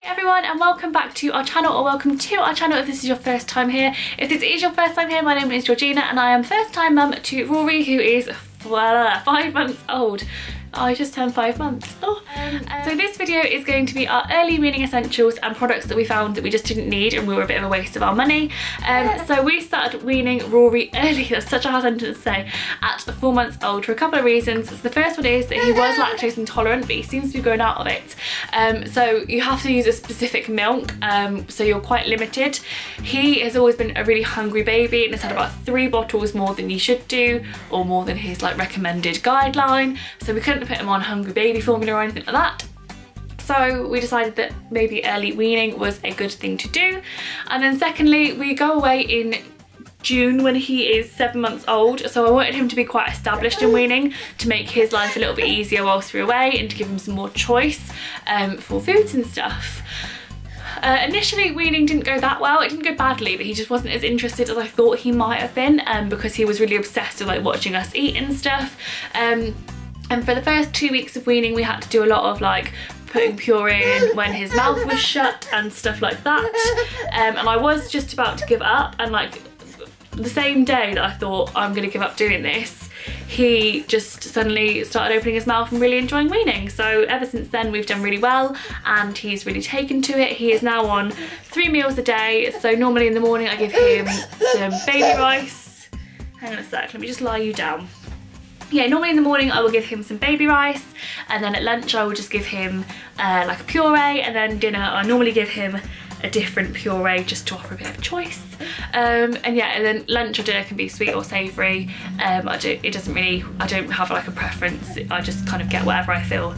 Hey everyone, and welcome back to our channel, or welcome to our channel if this is your first time here. If this is your first time here, my name is Georgina and I am first time mum to Rory, who is 5 months old. I just turned 5 months. So this video is going to be our early weaning essentials and products that we found that we just didn't need and we were a bit of a waste of our money. So we started weaning Rory early, that's such a hard sentence to say, at 4 months old for a couple of reasons. So the first one is that he was lactose intolerant, but he seems to be growing out of it. So you have to use a specific milk, so you're quite limited. He has always been a really hungry baby and has had about 3 bottles more than you should do, or more than his like recommended guideline. So we couldn't put him on hungry baby formula or anything like that. So we decided that maybe early weaning was a good thing to do. And then secondly, we go away in June when he is 7 months old, so I wanted him to be quite established in weaning to make his life a little bit easier whilst we're away and to give him some more choice for foods and stuff. Initially weaning didn't go that well. It didn't go badly, but he just wasn't as interested as I thought he might have been, because he was really obsessed with like watching us eat and stuff. And for the first 2 weeks of weaning we had to do a lot of like putting puree in when his mouth was shut and stuff like that. And I was just about to give up, and like the same day that I thought I'm gonna give up doing this, he just suddenly started opening his mouth and really enjoying weaning. So ever since then we've done really well and he's really taken to it. He is now on 3 meals a day. So normally in the morning I give him some baby rice. Hang on a sec, let me just lie you down. Yeah, normally in the morning I will give him some baby rice, and then at lunch I will just give him like a puree, and then dinner I normally give him a different puree just to offer a bit of choice. And yeah, and then lunch or dinner can be sweet or savoury. I don't have like a preference. I just kind of get whatever I feel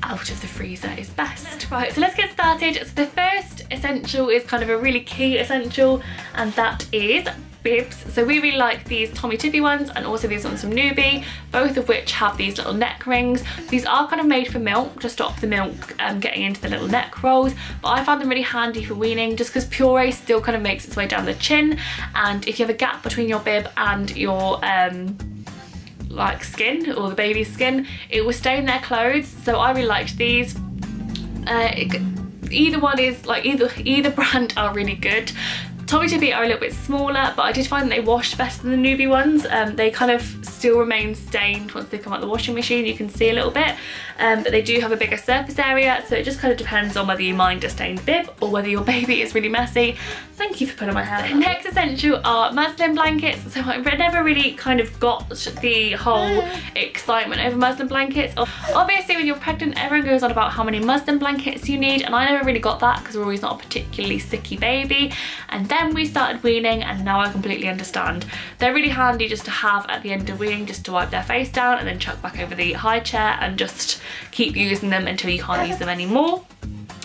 out of the freezer is best. Right, so let's get started. So the first essential is kind of a really key essential, and that is bibs. So we really like these Tommy Tippy ones, and also these ones from Newbie, both of which have these little neck rings. These are kind of made for milk, to stop the milk getting into the little neck rolls, but I found them really handy for weaning just because puree still kind of makes its way down the chin, and if you have a gap between your bib and your like skin, or the baby's skin, it will stain their clothes. So I really liked these. Either one is like, either brand are really good. Tommy Tippy are a little bit smaller, but I did find that they washed better than the Newbie ones. They kind of still remain stained once they come out the washing machine, you can see a little bit, but they do have a bigger surface area, so it just kind of depends on whether you mind a stained bib or whether your baby is really messy. Thank you for putting my hair on. Next essential are muslin blankets. So I never really kind of got the whole excitement over muslin blankets. Obviously when you're pregnant everyone goes on about how many muslin blankets you need, and I never really got that because Rory's not a particularly sicky baby. And then we started weaning and now I completely understand. They're really handy just to have at the end of weaning, just to wipe their face down and then chuck back over the high chair and just keep using them until you can't use them anymore.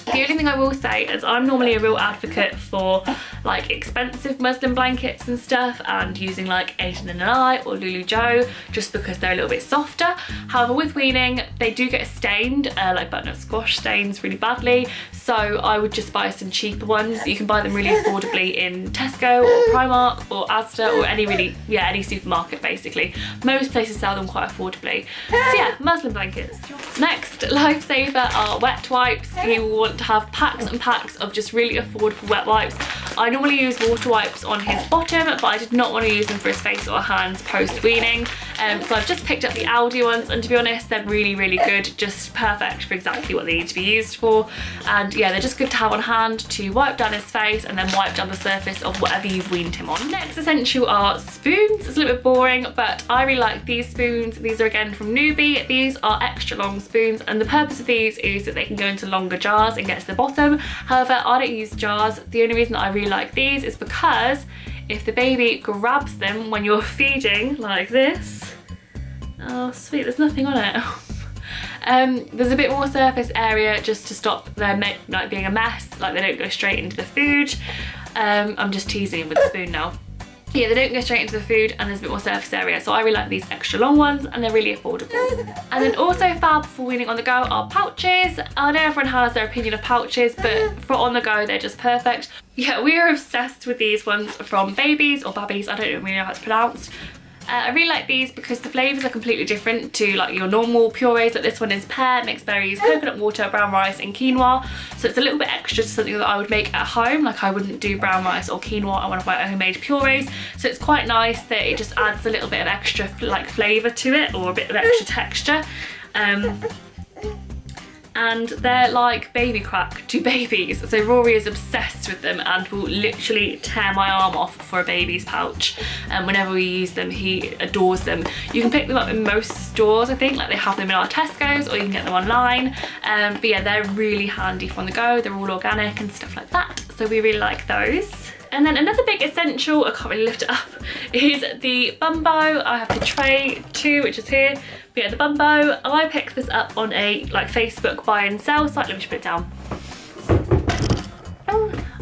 The only thing I will say is I'm normally a real advocate for like expensive muslin blankets and stuff, and using like Aiden and I or Lulu Joe, just because they're a little bit softer. However, with weaning they do get stained, like butternut squash stains really badly, so I would just buy some cheaper ones. You can buy them really affordably in Tesco or Primark or Asda or any supermarket basically. Most places sell them quite affordably. So yeah, muslin blankets. Next lifesaver are wet wipes. You will want to have packs and packs of just really affordable wet wipes. I normally use water wipes on his bottom, but I did not want to use them for his face or hands post weaning, so I've just picked up the Aldi ones, and to be honest they're really good, just perfect for exactly what they need to be used for. And yeah, they're just good to have on hand to wipe down his face and then wipe down the surface of whatever you've weaned him on. Next essential are spoons. It's a little bit boring, but I really like these spoons. These are again from Newbie. These are extra long spoons, and the purpose of these is that they can go into longer jars and get to the bottom. However, I don't use jars. The only reason that I really like these is because if the baby grabs them when you're feeding like this, oh sweet, there's nothing on it. There's a bit more surface area just to stop them like being a mess, like they don't go straight into the food. I'm just teasing him with the spoon now. Yeah, they don't go straight into the food and there's a bit more surface area, so I really like these extra long ones and they're really affordable. And then also fab for weaning on the go are pouches. I know everyone has their opinion of pouches, but for on the go they're just perfect. Yeah, we are obsessed with these ones from Babies or Babbies, I don't really know how it's pronounced. I really like these because the flavours are completely different to like your normal purees. Like this one is pear, mixed berries, coconut water, brown rice and quinoa. So it's a little bit extra to something that I would make at home. Like I wouldn't do brown rice or quinoa on one of my homemade purees. So it's quite nice that it just adds a little bit of extra like flavour to it, or a bit of extra texture. And they're like baby crack to babies. So Rory is obsessed with them and will literally tear my arm off for a baby's pouch. And whenever we use them, he adores them. You can pick them up in most stores, I think, like they have them in our Tesco's, or you can get them online. But yeah, they're really handy for on the go. They're all organic and stuff like that. So we really like those. And then another big essential, I can't really lift it up, is the Bumbo. I have the tray too, which is here. But yeah, the Bumbo, I picked this up on a like Facebook buy and sell site. Let me just put it down.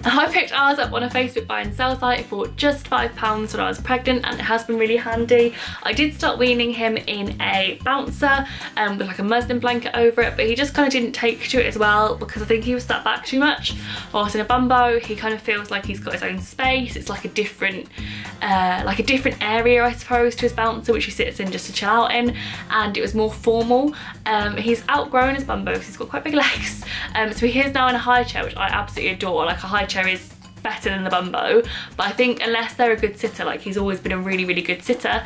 I picked ours up on a Facebook buy and sell site for just £5 when I was pregnant, and it has been really handy. I did start weaning him in a bouncer with like a muslin blanket over it, but he just kind of didn't take to it as well because I think he was sat back too much. Whilst in a Bumbo, he kind of feels like he's got his own space. It's like a different area, I suppose, to his bouncer, which he sits in just to chill out in, and it was more formal. He's outgrown his Bumbo because he's got quite big legs, so he is now in a high chair, which I absolutely adore. Like a high chair is better than the Bumbo, but I think unless they're a good sitter, like he's always been a really, really good sitter,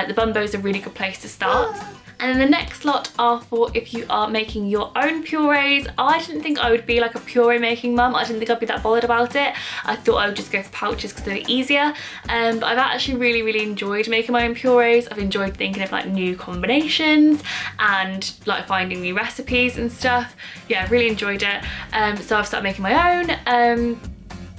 the Bumbo is a really good place to start. And then the next lot are for if you are making your own purees. I didn't think I would be like a puree making mum. I didn't think I'd be that bothered about it. I thought I would just go for pouches because they're easier. But I've actually really, really enjoyed making my own purees. I've enjoyed thinking of like new combinations and like finding new recipes and stuff. Yeah, I've really enjoyed it. So I've started making my own.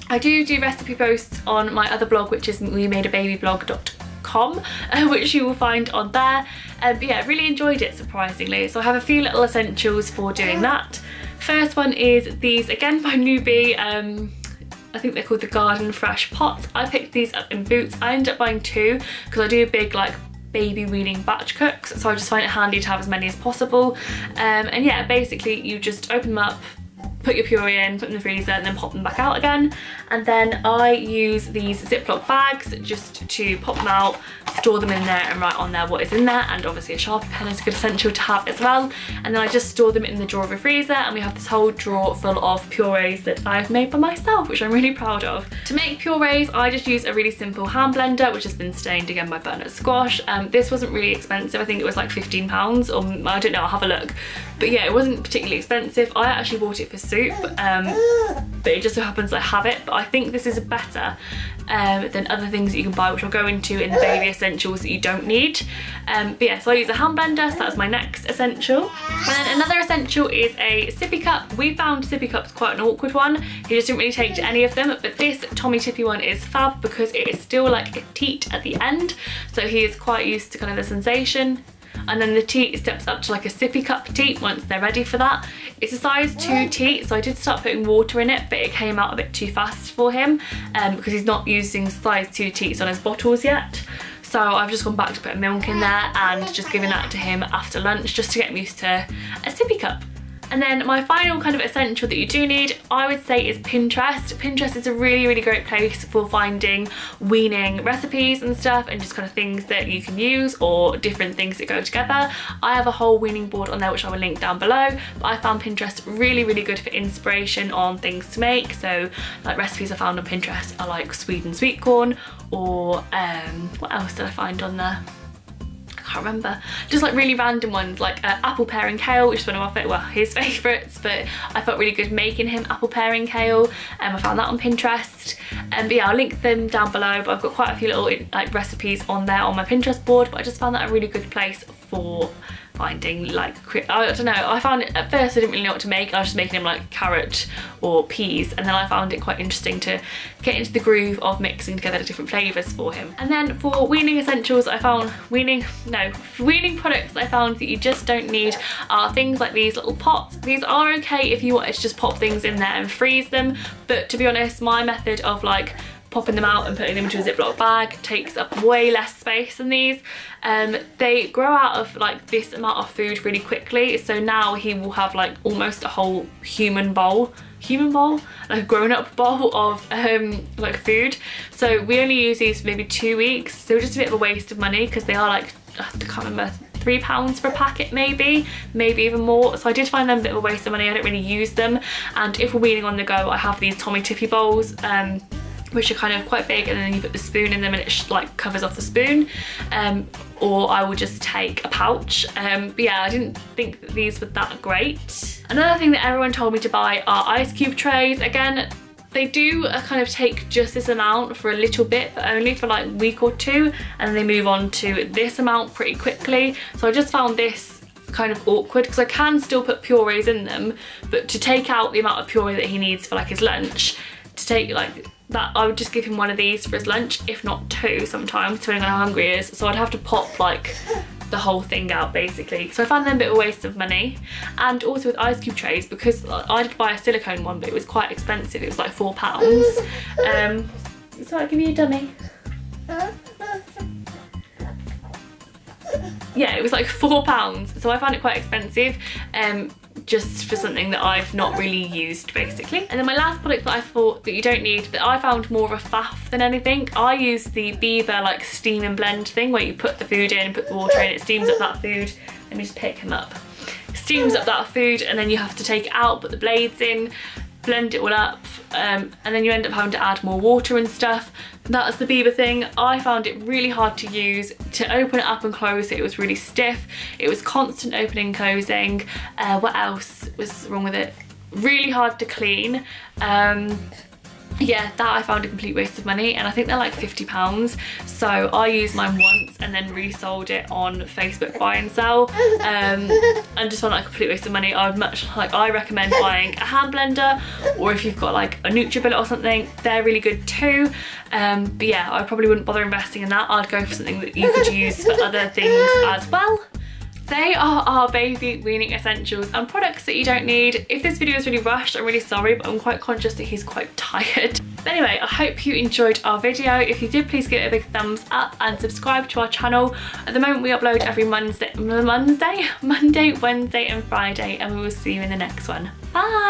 I do recipe posts on my other blog, which is wemadababyblog.com, which you will find on there. But yeah, really enjoyed it, surprisingly. So I have a few little essentials for doing that. First one is these, again by Newbie. I think they're called the Garden Fresh Pots. I picked these up in Boots. I ended up buying two because I do big like baby weaning batch cooks, so I just find it handy to have as many as possible. And yeah, basically you just open them up, put your puree in, put them in the freezer, and then pop them back out again. And then I use these Ziploc bags just to pop them out, store them in there and write on there what is in there, and obviously a Sharpie pen is a good essential to have as well. And then I just store them in the drawer of the freezer, and we have this whole drawer full of purees that I've made by myself, which I'm really proud of. To make purees, I just use a really simple hand blender, which has been stained again by butternut squash. This wasn't really expensive. I think it was like £15, or I don't know, I'll have a look. But yeah, it wasn't particularly expensive. I actually bought it for soup, but it just so happens I have it. But I think this is better than other things that you can buy, which I'll go into in the baby essentials that you don't need. But yeah, so I use a hand blender, so that's my next essential. And then another essential is a sippy cup. We found sippy cups quite an awkward one. He just didn't really take to any of them, but this Tommy Tippy one is fab because it is still like a teat at the end, so he is quite used to kind of the sensation. And then the teat steps up to like a sippy cup teat once they're ready for that. It's a size 2 teat, so I did start putting water in it, but it came out a bit too fast for him because he's not using size 2 teats on his bottles yet. So I've just gone back to putting milk in there and just giving that to him after lunch, just to get him used to a sippy cup. And then my final kind of essential that you do need, I would say, is Pinterest. Pinterest is a really, really great place for finding weaning recipes and stuff, and just kind of things that you can use or different things that go together. I have a whole weaning board on there, which I will link down below, but I found Pinterest really, really good for inspiration on things to make. So like recipes I found on Pinterest are like Sweden sweet corn, or what else did I find on there? I can't remember. Just like really random ones, like apple pear and kale, which is one of his favourites, but I felt really good making him apple pear and kale. I found that on Pinterest. But yeah, I'll link them down below, but I've got quite a few little like recipes on there on my Pinterest board, but I just found that a really good place for finding like, I don't know, I found it, at first I didn't really know what to make. I was just making him like carrot or peas, and then I found it quite interesting to get into the groove of mixing together the different flavours for him. And then for weaning essentials, I found weaning products I found that you just don't need are things like these little pots. These are okay if you wanted to just pop things in there and freeze them, but to be honest, my method of like popping them out and putting them into a Ziploc bag takes up way less space than these. They grow out of like this amount of food really quickly, so now he will have like almost a whole human bowl, human bowl, like a grown-up bowl of like food. So we only use these for maybe 2 weeks, so just a bit of a waste of money because they are like, I can't remember, £3 for a packet maybe even more. So I did find them a bit of a waste of money. I don't really use them, and if we're weaning on the go, I have these Tommy Tippy bowls, which are kind of quite big, and then you put the spoon in them and it like covers off the spoon, or I will just take a pouch. But yeah, I didn't think that these were that great. Another thing that everyone told me to buy are ice cube trays. Again, they do kind of take just this amount for a little bit, but only for like a week or two, and then they move on to this amount pretty quickly. So I just found this kind of awkward because I can still put purees in them, but to take out the amount of puree that he needs for like his lunch, to take like that, I would just give him one of these for his lunch, if not two sometimes, depending on how hungry he is. So I'd have to pop like the whole thing out basically. So I found them a bit of a waste of money. And also with ice cube trays, because I did buy a silicone one, but it was quite expensive. It was like £4. So I'll give you a dummy. Yeah, it was like £4, so I found it quite expensive, just for something that I've not really used basically. And then my last product that I thought that you don't need, that I found more of a faff than anything, I use the Beaver like steam and blend thing where you put the food in, put the water in, it steams up that food. Let me just pick him up. Steams up that food, and then you have to take it out, put the blades in, blend it all up, and then you end up having to add more water and stuff. That's the Beaver thing. I found it really hard to use. To open it up and close it, it was really stiff. It was constant opening and closing. What else was wrong with it? Really hard to clean. Yeah, that I found a complete waste of money, and I think they're like £50. So I used mine once and then resold it on Facebook buy and sell, and just found that a complete waste of money. I would I recommend buying a hand blender, or if you've got like a NutriBullet or something, they're really good too. But yeah, I probably wouldn't bother investing in that. I'd go for something that you could use for other things as well. They are our baby weaning essentials and products that you don't need. If this video is really rushed, I'm really sorry, but I'm quite conscious that he's quite tired. But anyway, I hope you enjoyed our video. If you did, please give it a big thumbs up and subscribe to our channel. At the moment we upload every Monday, Wednesday and Friday, and we will see you in the next one. Bye!